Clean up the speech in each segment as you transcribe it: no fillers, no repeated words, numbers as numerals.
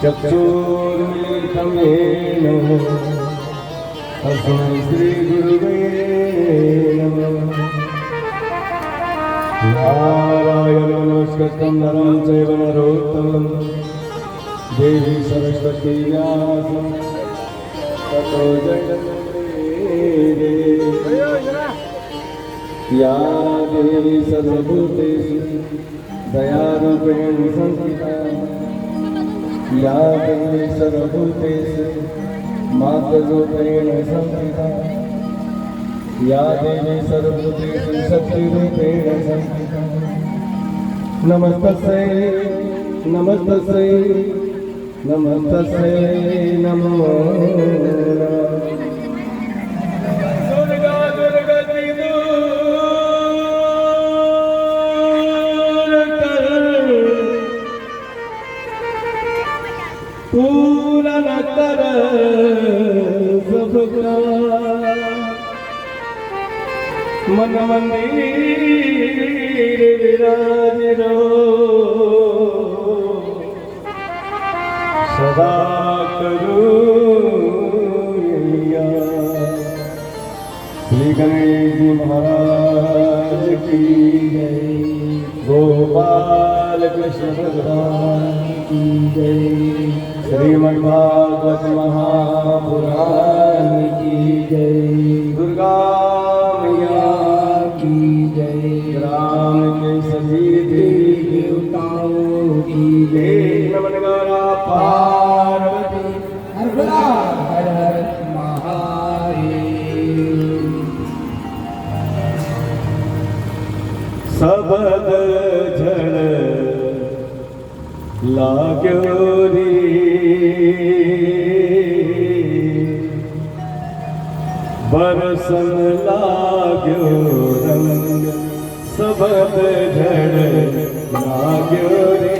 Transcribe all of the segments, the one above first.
चक्षुर्मिलितं येन तस्मै श्रीगुरुवे नमः। नारायणं नमस्कृतं नरं चैव नरोत्तमं देवी सरस्वती व्यासं ततो जयमुदीरये। या देवी सर्वभूतेषु दयारूपेण संस्थिता या देवी सर्वभूतेषु मातृरूपेण संस्थिता या देवी सर्वभूतेषु शक्तिरूपेण संस्थिता। नमस्तस्यै नमस्तस्यै नमस्तस्यै नमो नमः। पूरन कर सबका मन मंदिर विराजिरो सदा करुणिया। श्री गणेश जी महाराज की जय। गोपाल कृष्ण भगवान की जय। श्रीमद्भागवत महापुराण की जय। दुर्गा मैया की जय। राम के सभी देवी देवताओं की जय। नमन गौरा पार्वती हर हर महादेव। सबद जल लाग्यो रे बरसन लाग्यो रंग। सबद झड़ लाग्यो रे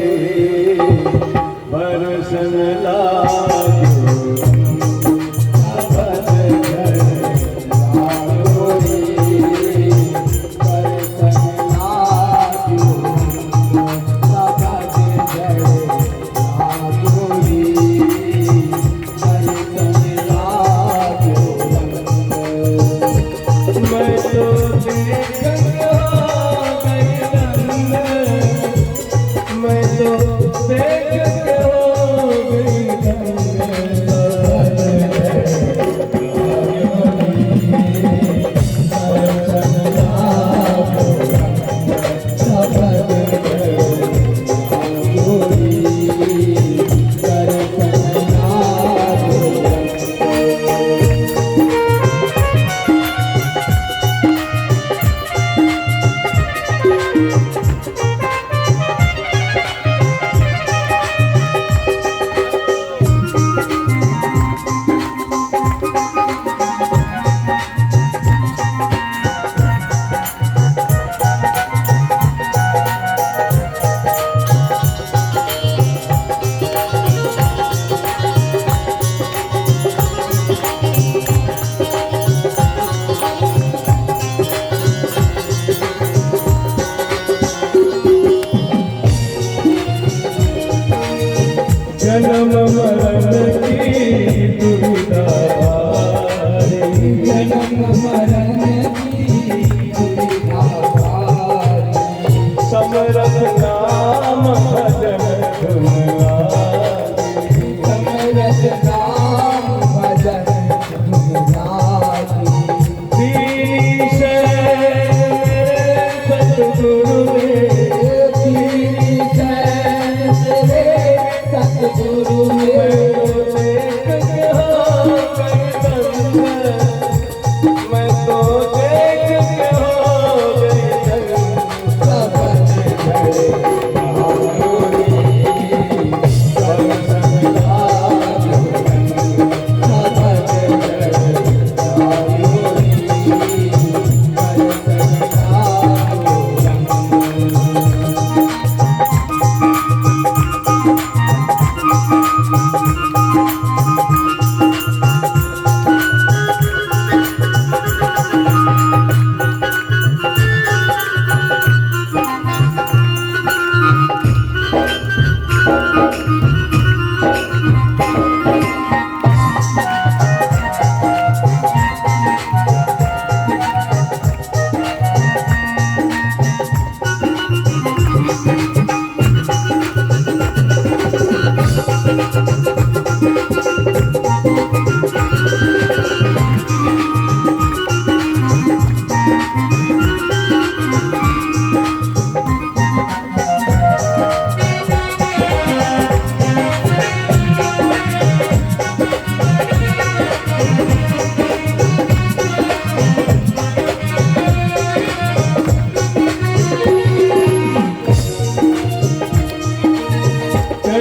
बरसन लाग्यो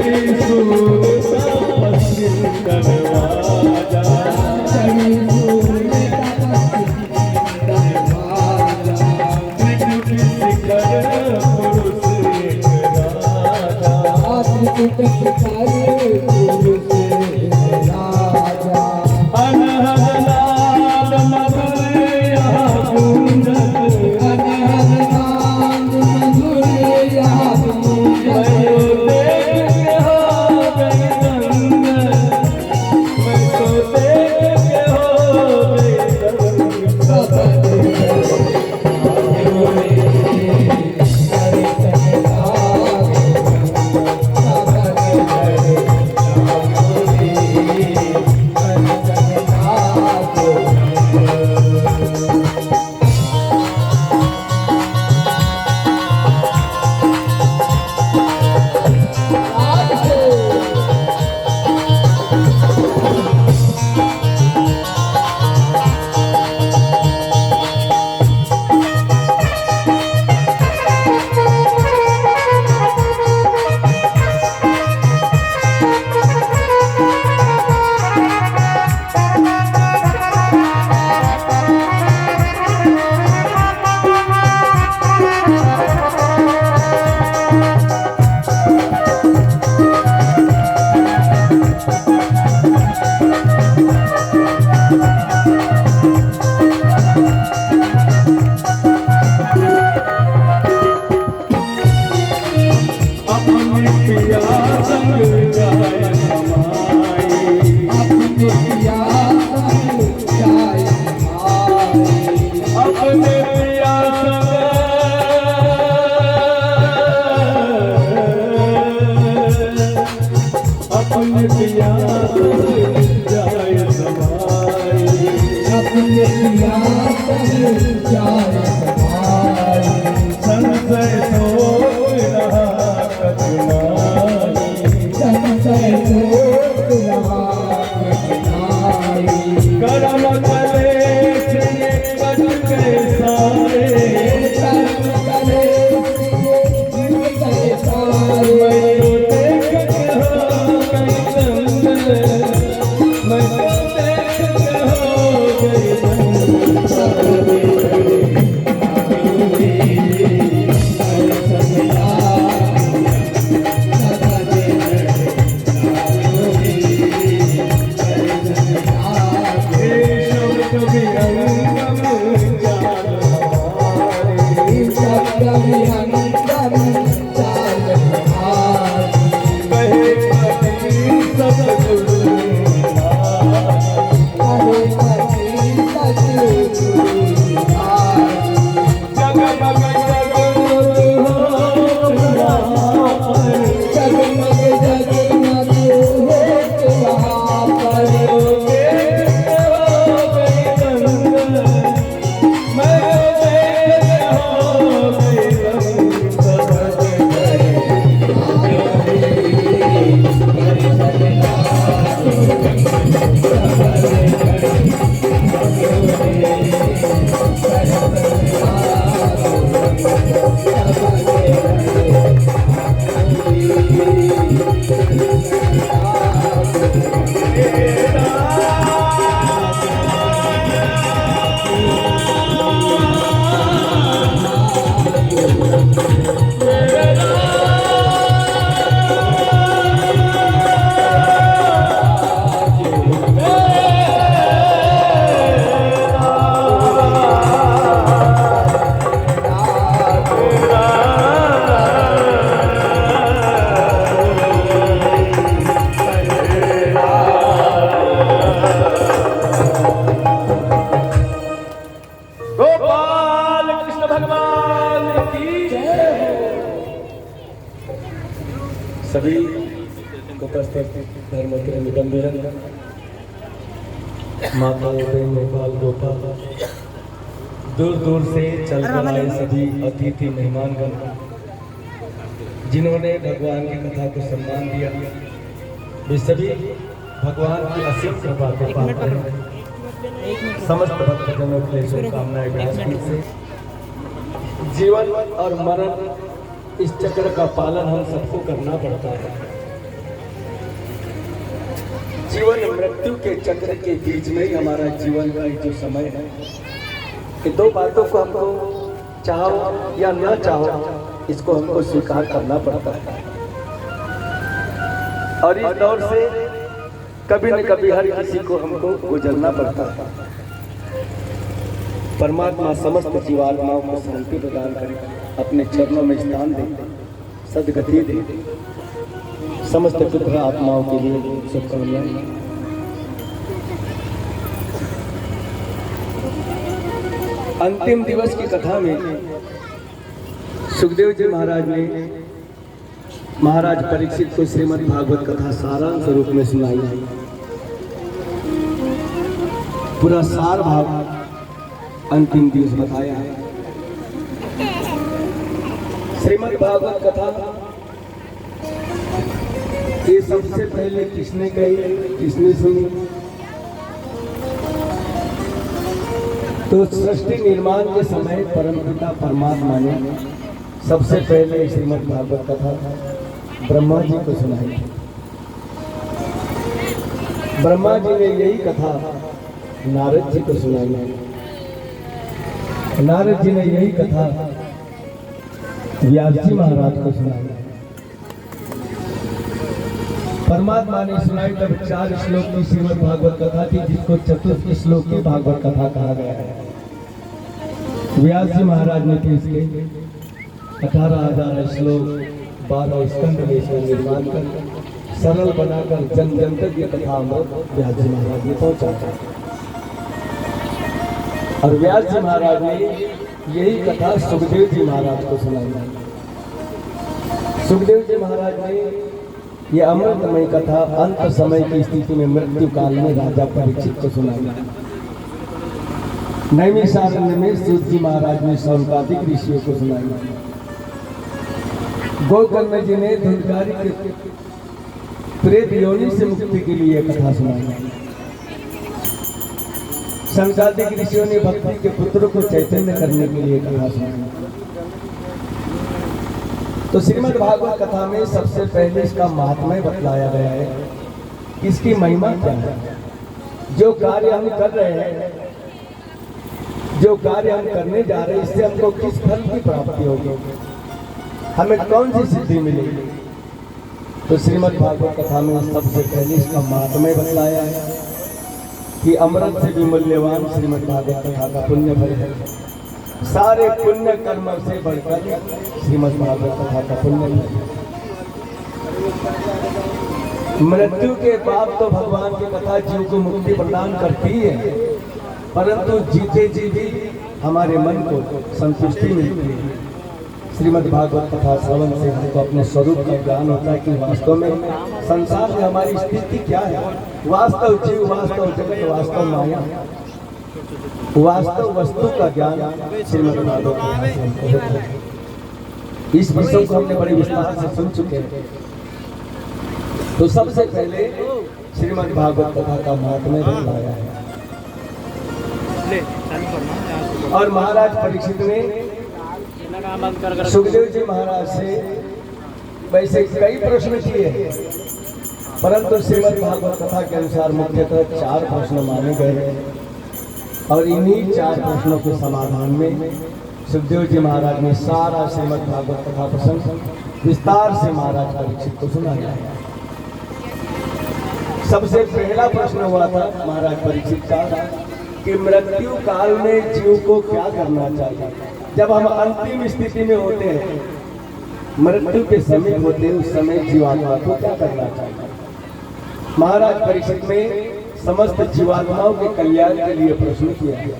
चढ़ी सूर तपस्वी दरवाजा, चढ़ी सूर दरवाजा, त्रिकुट शिखर पुरुष एक राजा, त्रिकुट शिखर पुरुष एक राजा। अनहद नाद मधुर यहाँ गूंजत, अनहद नाद मधुर यहाँ गूंजत, सभी उपस्थित धर्म के निबंधन माता गोपाल गोपाल दूर दूर से चलकर आए सभी अतिथि मेहमानगण जिन्होंने भगवान की कथा को सम्मान दिया, वे सभी भगवान की असीम कृपा को पाते हैं। समस्त भक्तजनों के लिए शुभकामनाएं व्यासपीठ से। जीवन और मरण इस चक्र का पालन हम सबको करना पड़ता है। जीवन मृत्यु के चक्र के बीच में ही हमारा जीवन का जो समय है, ये दो बातों को हमको चाहो या न चाहो इसको हमको स्वीकार करना पड़ता है। और इस दौर से कभी न कभी हर किसी को हमको गुजरना पड़ता है। परमात्मा समस्त जीवात्माओं को शांति प्रदान करे, अपने चरणों में स्थान दे, सदगति दे। समस्त पुत्र आत्माओं के लिए शुभकामनाएं। अंतिम दिवस की कथा में सुखदेव जी महाराज ने महाराज परीक्षित को श्रीमद् भागवत कथा सारांश रूप में सुनाई है। पूरा सार भाग अंतिम दिवस बताया है। श्रीमद् भागवत कथा ये सबसे पहले किसने कही, किसने सुनी? तो सृष्टि निर्माण के समय परमपिता परमात्मा ने सबसे पहले श्रीमद् भागवत कथा ब्रह्मा जी को सुनाई। ब्रह्मा जी ने यही कथा नारद जी को सुनाई। नारद जी ने यही कथा व्यास जी महाराज को सुनाई। परमात्मा ने सुनाई तब 4 श्लोक की श्रीमद् भागवत कथा थी, जिसको चतुर्थ श्लोक की भागवत कथा कहा गया है। व्यास जी महाराज ने फिर इसके 18,000 श्लोक 12 स्कंद में इसको निर्माण कर सरल बनाकर जन जन तक ये कथा अमृत व्यास जी महाराज ने पहुंचा। और व्यास जी महाराज ने यही कथा सुखदेव जी महाराज को सुनाई। सुखदेव जी महाराज ने यह अमृतमय कथा अंत समय की स्थिति में मृत्यु काल में राजा परीक्षित को सुनाई। नैमिषारण्य में सूत जी महाराज ने शौनकादिक ऋषियों को सुनाई। गोकर्ण जी ने धुंधकारी के प्रेत योनि से मुक्ति के लिए कथा सुनाई। शौनकादिक ऋषियों ने भक्ति के पुत्र को चैतन्य करने के लिए कथा सुनाई। तो श्रीमद् भागवत कथा में सबसे पहले इसका महात्म्य बतलाया गया है, इसकी महिमा क्या है, जो कार्य हम कर रहे हैं, जो कार्य हम करने जा रहे हैं, इससे हमको किस फल की प्राप्ति होगी, हमें कौन सी सिद्धि मिलेगी। तो श्रीमद् भागवत कथा में सबसे पहले इसका महात्म्य बतलाया है कि अमृत से भी मूल्यवान श्रीमद् भागवत कथा का पुण्य फल है। सारे पुण्य कर्म से बढ़कर श्रीमद् भागवत कथा का पुण्य है। मृत्यु के बाद तो भगवान की कथा जीव को मुक्ति प्रदान करती है, परंतु जीते जी भी हमारे मन को संतुष्टि मिलती है। श्रीमद् भागवत कथा श्रवण से हमको अपने स्वरूप का ज्ञान होता है कि वास्तव में संसार में हमारी स्थिति क्या है। वास्तव जीव, वास्तव जगत, वास्तव माया, वास्तव वस्तु का ज्ञान श्रीमद् भागवत कथा से हमको होता है। इस विषय को हमने बड़े विस्तार से सुन चुके हैं। तो सबसे पहले श्रीमद् भागवत कथा का महात्म्य बताया है। और महाराज परीक्षित ने सुखदेव जी महाराज से वैसे कई प्रश्न किए हैं, परंतु श्रीमद् भागवत कथा के अनुसार मुख्यतः 4 प्रश्न माने गए हैं। और इन्हीं 4 प्रश्नों के समाधान में सुखदेव जी महाराज ने सारा श्रीमद् भागवत कथा प्रसंग विस्तार से महाराज परीक्षित को सुनाया। सबसे पहला प्रश्न हुआ था महाराज परीक्षित का कि मृत्यु काल में जीव को क्या करना चाहिए। जब हम अंतिम स्थिति में होते हैं, मृत्यु के समीप होते हैं, उस समय जीवात्मा को क्या करना चाहिए। महाराज परीक्षित में समस्त जीवात्माओं के कल्याण के लिए प्रश्न किया गया।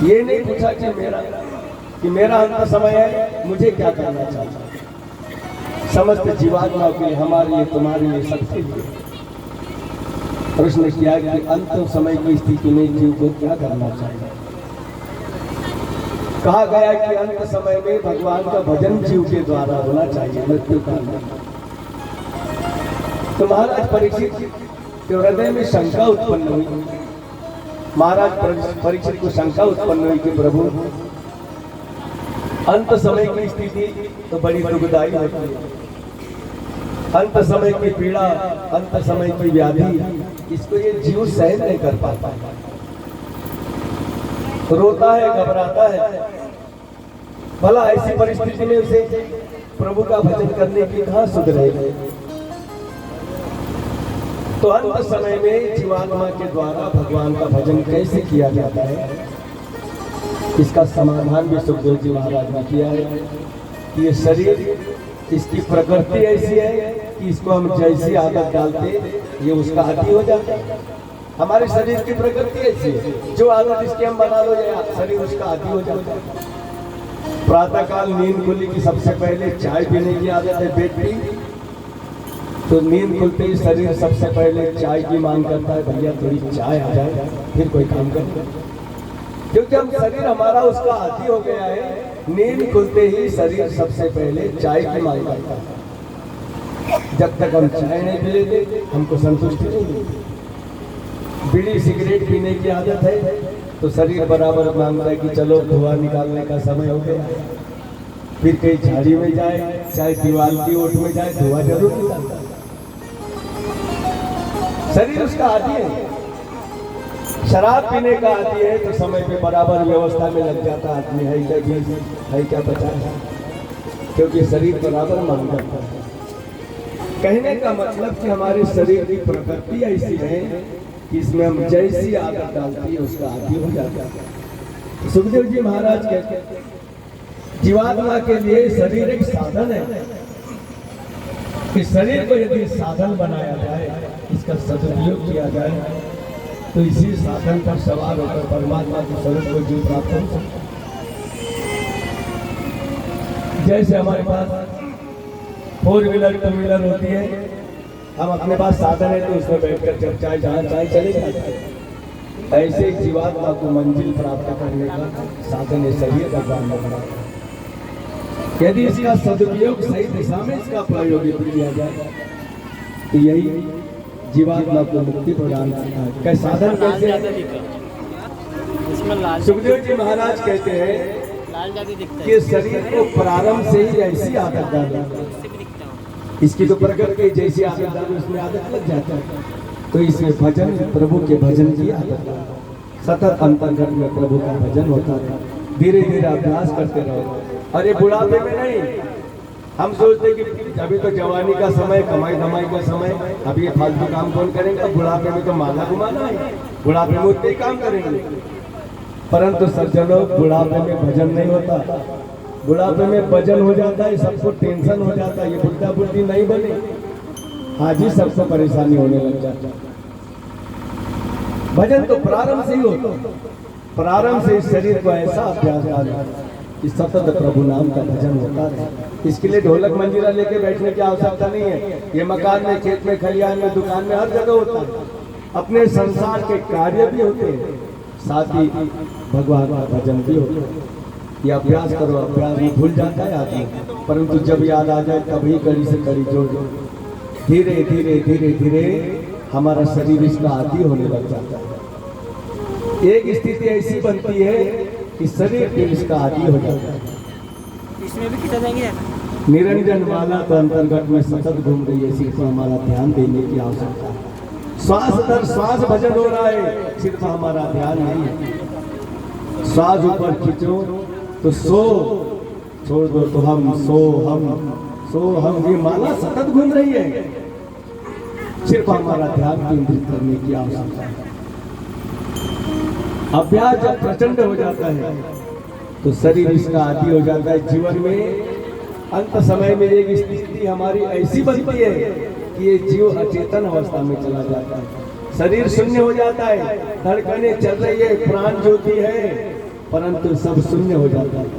ये नहीं पूछा कि मेरा अंत समय है, मुझे क्या करना चाहिए। समस्त जीवात्माओं के लिए, हमारे लिए, तुम्हारे लिए, सबके लिए प्रश्न किया कि अंत समय की स्थिति में जीव को क्या करना चाहिए। कहा गया कि अंत समय में भगवान का भजन जीव के द्वारा होना चाहिए मृत्यु काल में। तो महाराज परीक्षित के हृदय में शंका उत्पन्न हुई। महाराज परीक्षित को शंका उत्पन्न हुई कि प्रभु, अंत समय की स्थिति तो बड़ी दुखदायी होती है। अंत समय की पीड़ा, अंत समय की व्याधि, इसको ये जीव सहन नहीं कर पाता, रोता है, घबराता है। भला ऐसी परिस्थिति में उसे प्रभु का भजन करने की कहाँ सुध रहेगी। तो अंत समय में जीवात्मा के द्वारा भगवान का भजन कैसे किया जाता है, इसका समाधान भी सुखदेव जी महाराज ने किया है कि ये शरीर, इसकी प्रकृति ऐसी है कि इसको हम जैसी आदत डालते ये उसका आदी हो जाता है। हमारे शरीर की प्रकृति ऐसी है, जो आदत इसकी हम बना लो ये शरीर उसका आदी हो जाता है। प्रातः काल नींद खुली कि सबसे पहले चाय पीने की आदत है बेटी, तो नींद खुलते ही शरीर सबसे पहले चाय की मांग करता है, भैया थोड़ी चाय आ जाए फिर कोई काम करें। क्योंकि हम शरीर हमारा उसका आदी हो गया है। नींद खुलते ही शरीर सबसे पहले चाय की मांग करता है। जब तक हम चाय नहीं पी लेते हमको संतुष्टि नहीं मिलती। बीड़ी सिगरेट पीने की आदत है तो शरीर बराबर मांगता है कि चलो धुआं निकालने का समय हो गया। फिर कहीं झाड़ी में जाए, चाहे दीवार की ओट में जाए, धुआं जरूर निकालता है। शरीर उसका आदी है। शराब पीने का आदी है तो समय पे बराबर व्यवस्था में लग जाता आदमी, है क्या 20 है क्या 50, क्योंकि शरीर बराबर मांग करता है। कहने का मतलब कि हमारे शरीर की प्रकृति ऐसी है कि इसमें हम जैसी आदत डालती है उसका आदी हो जाता है। सुखदेव जी महाराज कहते हैं जीवात्मा के लिए शरीर एक साधन है। इस शरीर को यदि साधन बनाया जाए, इसका सदुपयोग किया जाए, तो इसी साधन पर सवार होकर परमात्मा के स्वरूप को जीव प्राप्त हो सकता है। जैसे हमारे पास 4 व्हीलर 2 व्हीलर होती है, हम अपने पास साधन है तो उसमें बैठकर जब चाहे जहाँ चाहे चले जाते हैं। ऐसे जीवात्मा को मंजिल प्राप्त करने का साधन है शरीर भगवान ने बनाया। यदि इसका सदुपयोग सही दिशा में इसका प्रयोग किया जाए तो यही जीवात्मा को मुक्ति प्रदान करता है। क्या साधन कैसे? सुखदेव जी महाराज कहते हैं कि शरीर को प्रारंभ से ही ऐसी आदत डाले, इसकी तो प्रकृति जैसी आदत डाले उसमें आदत लग जाता है। तो इसमें भजन, प्रभु के भजन की आदत सतत अंतर्गत में प्रभु का भजन होता है। धीरे धीरे अभ्यास करते रहो। अरे बुढ़ापे में नहीं, हम सोचते कि अभी तो जवानी का समय, कमाई धमाई का समय, अभी ये फालतू काम कौन करेंगे, बुढ़ापे में तो माला घुमाना है, बुढ़ापे में उतने काम करेंगे। परंतु सज्जनों, बुढ़ापे में भजन नहीं होता, बुढ़ापे में भजन हो जाता है, सबको टेंशन हो जाता है, ये बुढ़ा बुढ़ी नहीं बने, आज ही सबको परेशानी होने लग जाता है। भजन तो प्रारंभ से ही होता, प्रारंभ से इस शरीर को ऐसा अभ्यास डालना कि सतत प्रभु नाम का भजन होता है। इसके लिए ढोलक मंजीरा लेके बैठने की आवश्यकता नहीं है। ये मकान में, खेत में, खलिहान में, दुकान में, हर जगह होता है। अपने संसार के कार्य भी होते हैं, साथ ही भगवान का भजन भी होता है। ये अभ्यास करो, अभ्यास में भूल जाता है आदमी, परंतु जब याद आ जाए तभी कड़ी से कड़ी जोड़, धीरे धीरे धीरे धीरे हमारा शरीर इसका आदी होने लग जाता है। एक स्थिति ऐसी बनती है कि शरीर फिर इसका आदी हो जाता है। इसमें भी खिंचा जाएंगे। निरंजन माला तो अंतर्गत में सतत घूम रही है, सिर्फ हमारा ध्यान देने की आवश्यकता है। श्वास दर श्वास भजन हो रहा है, सिर्फ हमारा ध्यान नहीं है। श्वास ऊपर खींचो तो सो, छोड़ दो तो हम, सो हम, ये माला सतत घूम रही है, सिर्फ हमारा ध्यान केंद्रित करने की आवश्यकता है। अभ्यास जब प्रचंड हो जाता है तो शरीर इसका आदी हो जाता है। जीवन में अंत समय में एक स्थिति हमारी ऐसी बनती है कि ये जीव अचेतन अवस्था में चला जाता है, शरीर शून्य हो जाता है, धड़कनें चल रही है, प्राण ज्योति है, परंतु सब शून्य हो जाता है।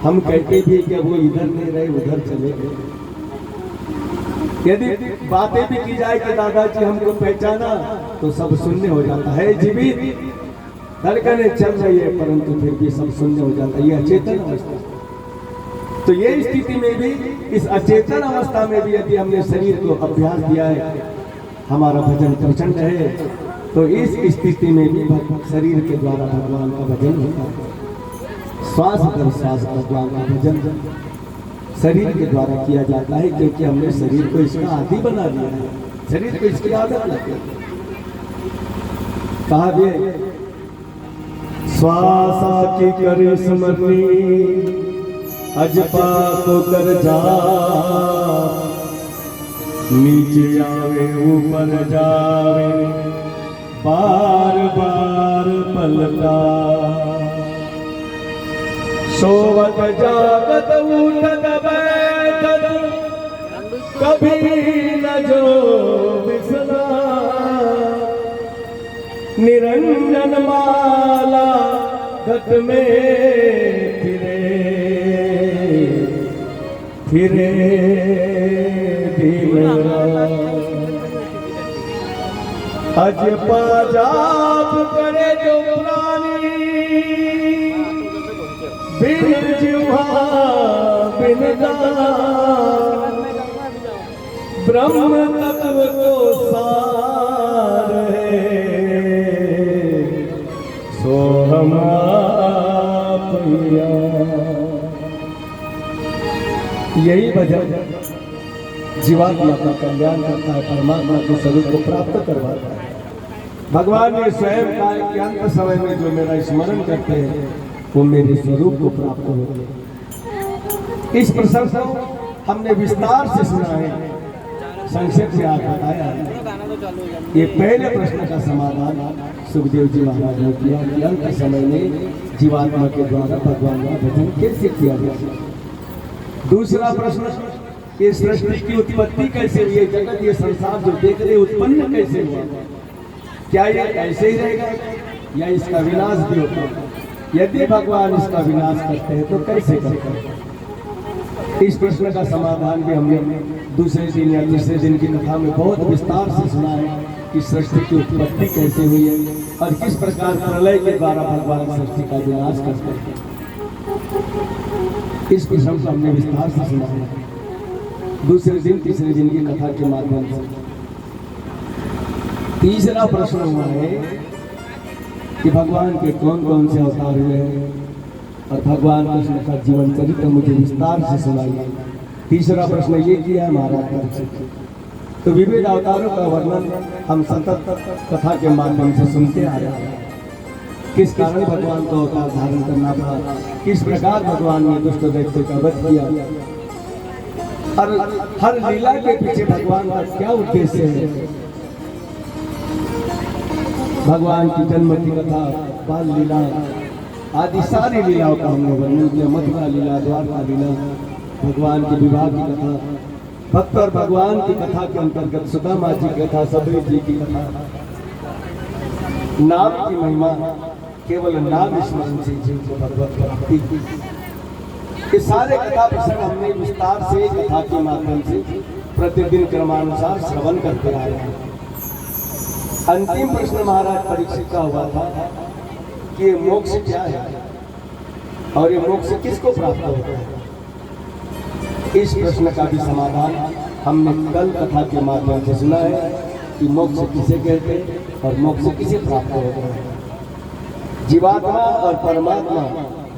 हम कहते भी कि वो इधर नहीं रहे, उधर चले गए। यदि बातें भी की जाए कि दादाजी हमको पहचाना, तो सब शून्य हो जाता है। जीवित धड़कनें चल रही है, परंतु फिर भी सब शून्य हो जाता है। ये अचेतन अवस्था। तो ये स्थिति में भी, इस अचेतन अवस्था में भी यदि हमने शरीर को अभ्यास दिया है, हमारा भजन प्रचंड है, तो इस स्थिति में भी शरीर के द्वारा भगवान का भजन होता है। श्वास दर श्वास भगवान का भजन, शरीर के द्वारा किया जाता है, क्योंकि हमने शरीर को इसका आदि बना दिया है, शरीर को इसकी आदत लग गई। कहा भी श्वासा की करी स्मरणी अजपा को कर जा, नीचे आवे ऊपर जावे बार बार पलटा, सोवत जागत उठत बैठत कभी न जो बिसरा, निरंजन माला घट में फिरे फिरे दिन अज पाजाब करे जो प्राणी, बिन जिह्वा बिन दान, ब्रह्म तत्व को सार है, सो हम आप यही भजन जीवात्मा का कल्याण करता है, परमात्मा के स्वरूप को प्राप्त करवाता है। भगवान ने स्वयं कहा कि अंत समय में जो मेरा स्मरण करते हैं वो मेरे स्वरूप को प्राप्त होते हैं। इस प्रसंग को हमने विस्तार से सुना है, संक्षेप में आज बताया है। ये पहले प्रश्न का समाधान सुखदेव जी महाराज ने किया कि अंत समय में जीवात्मा के द्वारा भगवान का भजन कैसे किया जाए। दूसरा प्रश्न, ये सृष्टि की उत्पत्ति कैसे हुई, जगत ये संसार जो देख रहे उत्पन्न कैसे हुआ, क्या ये ऐसे ही रहेगा या इसका विनाश भी होता है? यदि भगवान इसका विनाश करते हैं तो कैसे करते हैं? इस प्रश्न का समाधान भी हमने दूसरे दिन या तीसरे दिन की कथा में बहुत विस्तार से सुना है कि सृष्टि की उत्पत्ति कैसे हुई है और किस प्रकार प्रलय के द्वारा भगवान सृष्टि का विनाश करते हैं। इस प्रश्न को हमने विस्तार से सुना है दूसरे दिन तीसरे दिन की कथा के माध्यम से। तीसरा प्रश्न हुआ है कि भगवान के कौन कौन से अवतार हुए हैं और भगवान कृष्ण का जीवन चरित्र मुझे विस्तार से सुनाइए। तीसरा प्रश्न ये किया है महाराज, तो विविध अवतारों का वर्णन हम सतत कथा के माध्यम से सुनते आ रहे हैं। किस कारण भगवान को अवतार धारण करना पड़ा, किस प्रकार भगवान ने दुष्ट दैत्य का वध किया और हर लीला के पीछे भगवान का क्या उद्देश्य है। भगवान की जन्म की कथा, बाल लीला आदि सारी लीलाओं का हमने वर्णन किया। मथुरा लीला, द्वारका लीला, भगवान के विवाह की कथा, भक्त और भगवान की कथा के अंतर्गत सुदामा जी की कथा, सबरी जी की कथा, नाम की महिमा, केवल नाम स्मरण से जीव को भगवत प्राप्ति की। ये सारे कथा प्रसंग हमने विस्तार से कथा के माध्यम से प्रतिदिन क्रमानुसार श्रवण करते आए हैं। अंतिम प्रश्न महाराज परीक्षित का हुआ था कि ये मोक्ष क्या है और ये मोक्ष किसको प्राप्त होता है। इस प्रश्न का भी समाधान हमने कल कथा के माध्यम से सुना है कि मोक्ष किसे कहते हैं और मोक्ष किसे प्राप्त होता है। जीवात्मा और परमात्मा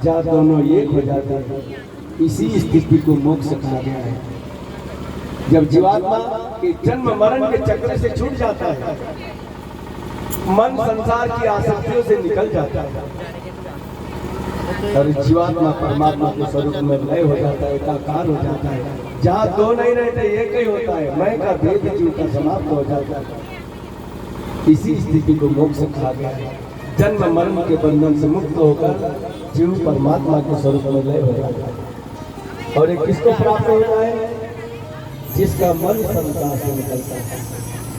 जहाँ दोनों एक हो जाते हैं, इसी स्थिति को मोक्ष कहा गया है। जब जीवात्मा के जन्म मरण के चक्र से छूट जाता है, मन संसार की आसक्तियों से निकल जाता है और जीवात्मा परमात्मा के स्वरूप में लय हो जाता है, एकाकार हो जाता है। जहाँ दो नहीं रहते एक ही होता है, मैं का भेद जीव का समाप्त हो जाता है। इसी स्थिति को मोक्ष कहा गया है। जन्म मरण के बंधन से मुक्त होकर जीव परमात्मा के स्वरूप में लय हो जाता है। और ये किसको प्राप्त होता है? जिसका मन संसार से निकलता है।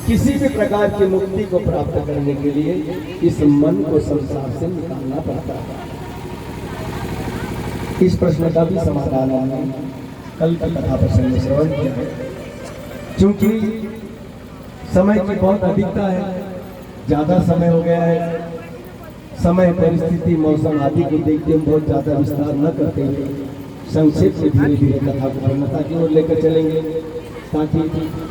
किसी भी प्रकार की मुक्ति को प्राप्त करने के लिए इस मन को संसार से निकालना पड़ता है। इस प्रश्न का भी समाधान हमने कल की कथा प्रसंग में श्रवण किया है। चूंकि समय की बहुत अधिकता है, ज्यादा समय हो गया है, समय परिस्थिति मौसम आदि को देखते हम बहुत ज्यादा विस्तार न करते हुए संक्षेप से धीरे धीरे कथा को पूर्णता की ओर लेकर चलेंगे, ताकि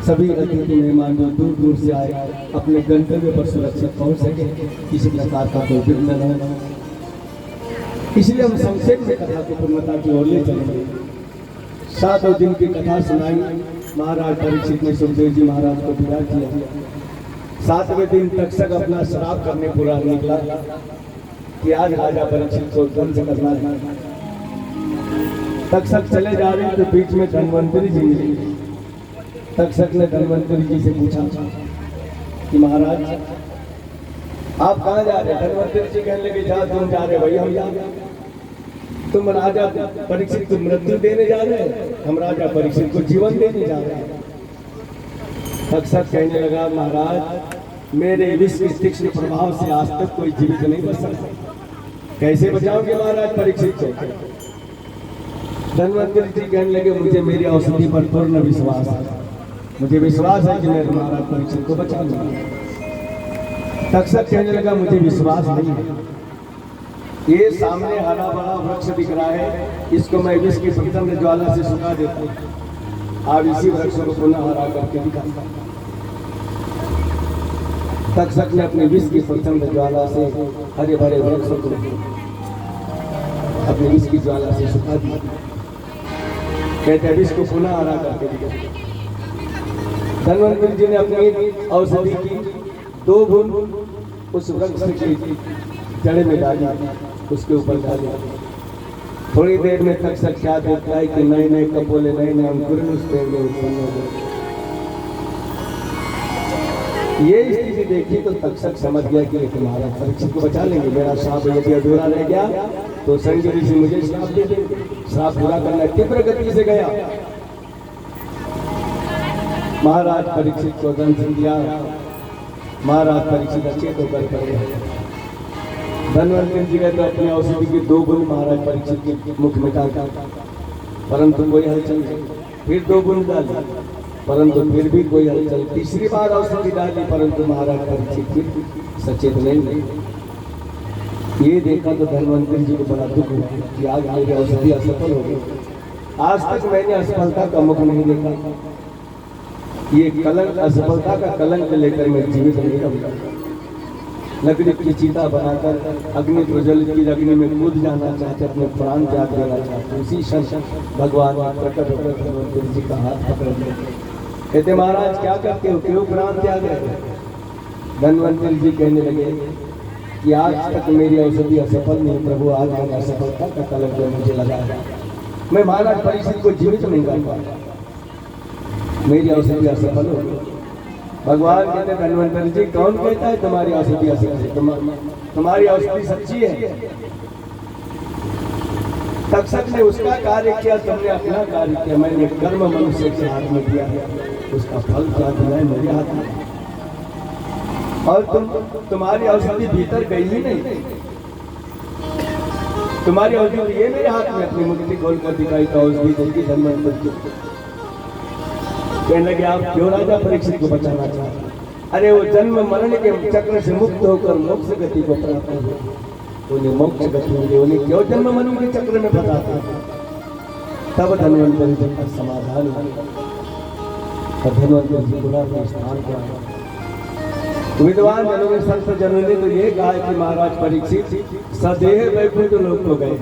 सभी अतिथि मेहमान जो दूर दूर से आए अपने गंतव्य पर सुरक्षित पहुंच सके, किसी प्रकार का कोई विघ्न न हो। इसलिए हम संक्षेप में कथा को पूर्णता की ओर ले चलेंगे। सातों दिन की कथा सुनाई। महाराज परीक्षित ने सुखदेव जी महाराज को विदा किया। 7वें दिन तक्षक अपना श्राप करने पूरा निकला कि आज राजा परीक्षित को ध्वंस करना है। तक्षक चले जा रहे तो बीच में धन्वंतरी जी मिले। तक्षक ने धन्वंतरी जी से पूछा कि महाराज आप कहाँ जा रहे हैं? धन्वंतरी जी कहने लगे जा तुम जा रहे भाई हम जा रहे हैं। तुम राजा परीक्षित को मृत्यु देने जा रहे हैं, हम राजा परीक्षित को जीवन देने जा रहे हैं। तक्षक कहने लगा महाराज मेरे विष के तीक्ष्ण प्रभाव से आज तक कोई जीवित नहीं बच सकता, कैसे बचाओगे महाराज परीक्षित को? धन्वंतरी जी कहने लगे मुझे मेरी औषधि पर पूर्ण विश्वास है, मुझे विश्वास है कि मैं महाराज परीक्षित को बचा लूंगा। तक्षक कहने लगा मुझे विश्वास नहीं है, ये सामने हरा भरा वृक्ष दिख रहा है, इसको मैं विष की प्रचंड ज्वाला से सुखा देता हूँ, आप इसी वृक्ष को पुनः हरा करके दिखाता। तक्षक ने अपनी विष की प्रचंड ज्वाला से हरे भरे वृक्ष को अपनी विष की ज्वाला से सुखा दिया। कहते विष को पुनः हरा करके दिखाता। धन्वंतरी जी ने अपनी औषधि की 2 बूंद उस वृक्ष की जड़ में डाली, उसके ऊपर डाली। थोड़ी देर में तक्षक क्या देखता है कि नए नए कपोले नए नए अंकुर उस पेड़ में उत्पन्न हो गए। ये स्थिति देखी तो तक्षक समझ गया कि महाराज परीक्षित को बचा लेंगे, मेरा श्राप यदि अधूरा रह गया तो संजय ऋषि मुझे श्राप दे देंगे। श्राप पूरा करना तीव्र गति से गया। महाराज परीक्षित को दंशन दिया। महाराज परीक्षित अचेत होकर पड़ गए। धन्वंतरी जी कहते अपनी औषधि की 2 बूंद महाराज परीक्षित के मुख में डाल, परंतु कोई हलचल नहीं। फिर 2 बूंद डाली, परंतु फिर भी कोई हलचल। तीसरी बार औषधि डाली, परंतु महाराज परीक्षित फिर सचेत नहीं। ये देखा तो धन्वंतरी जी को बड़ा दुख हुआ कि आज मेरी औषधि असफल हो गई। आज तक मैंने असफलता का मुख नहीं देखा। ये कलंक, असफलता का कलंक लेकर मैं जीवित नहीं रहूंगा। लकड़ी की चिता बनाकर अग्नि प्रज्वलित की अग्नि में कूद जाना चाहते, अपने प्राण त्याग देना चाहते। उसी क्षण भगवान प्रकट होकर धन्वंतरी जी का हाथ पकड़ लिया। कहते महाराज क्या करते हो, क्यों प्राण त्याग रहे हो? धन्वंतरी जी कहने लगे कि आज तक मेरी औषधि असफल नहीं प्रभु, आज मैंने असफलता का कलंक मुझे लगा, मैं महाराज परीक्षित को जीवित नहीं कर पाया, मेरी औषधि असफल हो गई। भगवान कहते धन्वंतरी जी कौन कहता है तुम्हारी औषधि असफल है? तुम्हारी औषधि सच्ची है। तक्षक ने उसका कार्य किया, तुमने अपना कार्य किया। मैंने कर्म मनुष्य के हाथ में दिया है, उसका फल क्या दिया है मेरे हाथ में। और तुम्हारी औषधि भीतर गई ही नहीं, तुम्हारी औषधि ये मेरे हाथ में। अपनी मुट्ठी खोल कर दिखाई तो औषधि देगी धन्वंतरी जी। कहने लगे आप क्यों राजा परीक्षित को बचाना चाहते? अरे वो जन्म मरण के चक्र से मुक्त होकर मोक्ष गति को प्राप्त हुए, उन्हें मोक्ष गति मिली, उन्हें क्यों जन्म मरण के चक्र में फंसाते? तब धन्वंतरी जी का समाधान हुआ। धन्वंतरी जी पुनः स्थान पर आए। विद्वान जनों ने, संत जनों ने तो ये कहा कि महाराज परीक्षित सदेह वैकुंठ लोक को गए।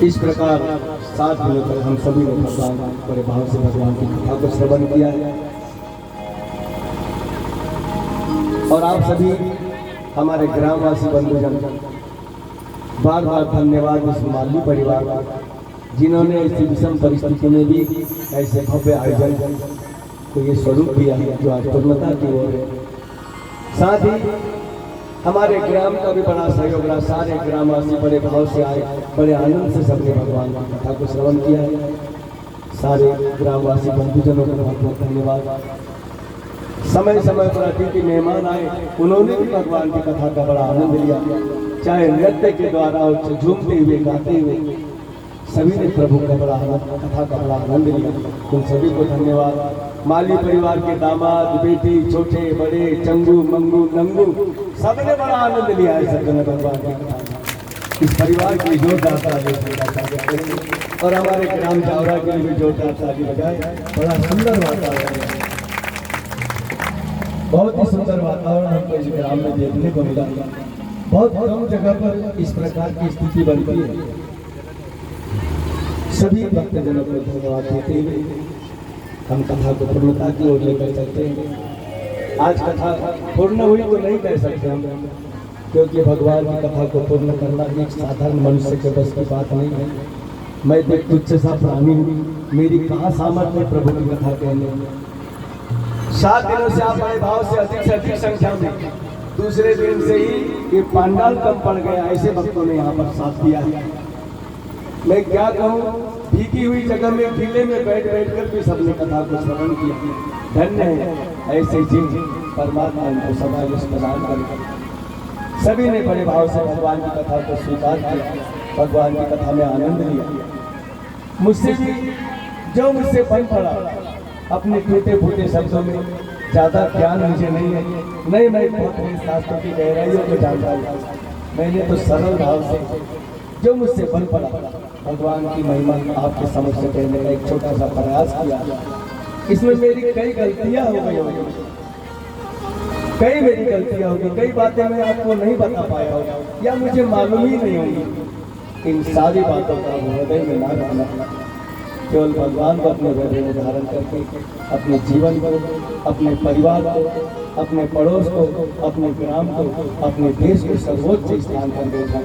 इस प्रकार 7 दिनों तक हम सभी ने भगवान बड़े भाव से भगवान की कथा को श्रवण किया है। और आप सभी हमारे ग्रामवासी बंधुजन बार बार धन्यवाद उस माली परिवार का, जिन्होंने ऐसी विषम परिस्थिति में भी ऐसे भव्य आयोजन को ये स्वरूप दिया है जो आज पूर्णता की ओर है। साथ ही हमारे ग्राम का भी बड़ा सहयोग रहा। सारे ग्रामवासी बड़े भाव से आए, बड़े आनंद से सबने भगवान की कथा को श्रवण किया है। सारे ग्रामवासी बंधुजनों का बहुत बहुत धन्यवाद। समय समय पर अतिथि मेहमान आए, उन्होंने भी भगवान की कथा का बड़ा आनंद लिया, चाहे नृत्य के द्वारा झूमते हुए गाते हुए सभी ने प्रभु का बड़ा आनंद, कथा का बड़ा आनंद लिया। उन सभी को धन्यवाद। माली परिवार के दामाद, बेटी, छोटे बड़े, चंगू मंगू नंगू सबने बड़ा आनंद लिया है सज्जन भगवान की कथा। इस परिवार की जोरदार ताली बजाएं और हमारे ग्राम जावरा के लिए भी जोरदार ताली बजाएं। बड़ा सुंदर वातावरण है, बहुत ही सुंदर वातावरण हमको इस ग्राम में देखने को मिला। बहुत कम जगह पर इस प्रकार की स्थिति बनती है। सभी भक्तजनों को धन्यवाद देते हुए हम कथा को पूर्णता की ओर लेकर चलते हैं। आज कथा पूर्ण हुई तो नहीं कह सकते हम, क्योंकि भगवान की कथा को पूर्ण करना एक साधारण मनुष्य के बस की बात नहीं है। मैं एक तुच्छ सा प्राणी हूँ, मेरी कहाँ सामर्थ्य है प्रभु की कथा कहने में। 7 दिनों से आप बड़े भाव से अधिक संख्या में, दूसरे दिन से ही ये पंडाल कम पड़ गया, ऐसे भक्तों ने यहाँ पर साथ दिया है। मैं क्या कहूँ, भीगी हुई जगह में किले में बैठ कर भी सबने कथा को श्रवण किया। धन्य है ऐसे जिन परमात्मा इनको समावेश प्रदान कर। सभी ने बड़े भाव से भगवान की कथा को स्वीकार किया, भगवान की कथा में आनंद लिया। मुझसे भी जो मुझसे बन पड़ा, अपने टूटे फूटे शब्दों में ज्यादा ज्ञान मुझे नहीं है, नहीं मैं बहुत शास्त्रों की गहराइयों को जानता हूँ। मैंने तो सरल भाव से जो मुझसे बन पड़ा भगवान की महिमा आपके समक्ष कहने का एक छोटा सा प्रयास किया। इसमें मेरी कई गलतियां हो गई होंगी, कई मेरी गलतियां होगी, कई बातें मैं आपको नहीं बता पाया होगा या मुझे मालूम ही नहीं होगी। इन सारी बातों का हृदय में ना रखना, केवल भगवान को अपने हृदय में धारण करके अपने जीवन को, अपने परिवार को, अपने पड़ोस को, अपने ग्राम को, अपने देश को सर्वोच्च स्थान पर बैठा।